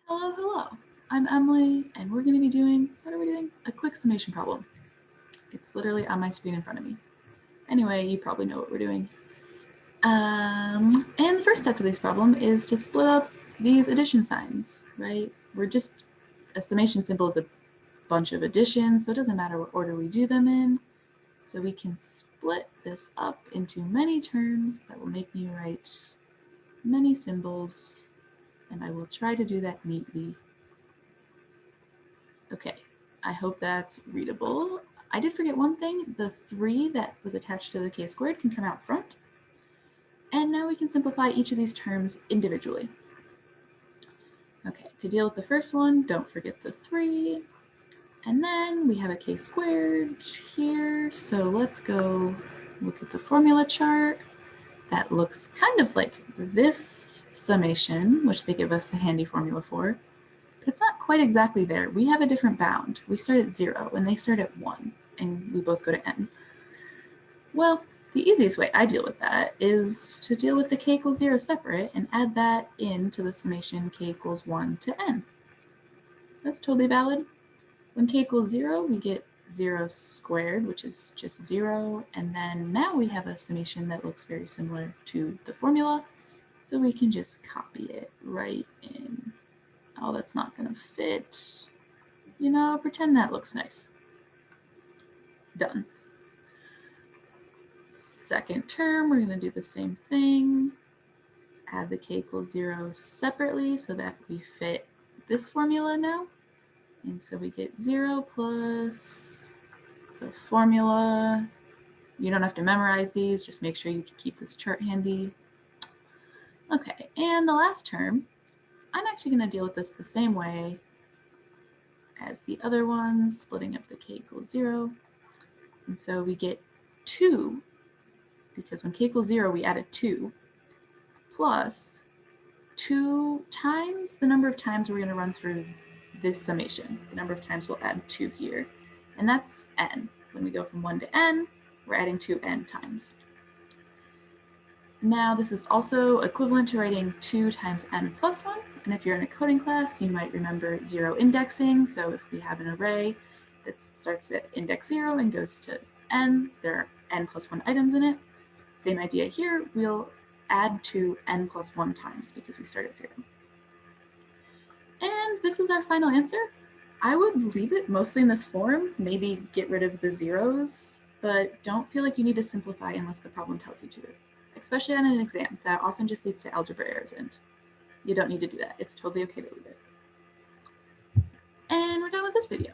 Hello, hello. I'm Emily, and we're going to be doing, what are we doing? A quick summation problem. It's literally on my screen in front of me. Anyway, you probably know what we're doing. And the first step to this problem is to split up these addition signs, right? A summation symbol is a bunch of additions, so it doesn't matter what order we do them in. So we can split this up into many terms that will make me write many symbols, and I will try to do that neatly. Okay, I hope that's readable. I did forget one thing. The 3 that was attached to the k squared can come out front. And now we can simplify each of these terms individually. Okay, to deal with the first one, don't forget the 3. And then we have a k squared here. So let's go look at the formula chart. That looks kind of like this summation, which they give us a handy formula for. It's not quite exactly there. We have a different bound. We start at 0 and they start at 1, and we both go to n. Well, the easiest way I deal with that is to deal with the k equals 0 separate and add that into the summation k equals 1 to n. That's totally valid. When k equals 0, we get 0 squared, which is just 0, and then now we have a summation that looks very similar to the formula, so we can just copy it right in. Oh, that's not going to fit. You know, pretend that looks nice. Done. Second term, we're going to do the same thing. Add the k equals 0 separately so that we fit this formula now. And so we get 0 plus the formula. You don't have to memorize these, just make sure you keep this chart handy. Okay, and the last term, I'm actually going to deal with this the same way as the other ones, splitting up the k equals 0. And so we get 2, because when k equals 0, we added 2, plus 2 times the number of times we're going to run through this summation. The number of times we'll add 2 here. And that's n. When we go from 1 to n, we're adding 2n times. Now, this is also equivalent to writing 2 times n plus 1. And if you're in a coding class, you might remember 0 indexing. So if we have an array that starts at index 0 and goes to n, there are n plus 1 items in it. Same idea here, we'll add to n plus 1 times because we start at 0. And this is our final answer. I would leave it mostly in this form, maybe get rid of the zeros, but don't feel like you need to simplify unless the problem tells you to. Especially on an exam, that often just leads to algebra errors, and you don't need to do that. It's totally okay to leave it. And we're done with this video.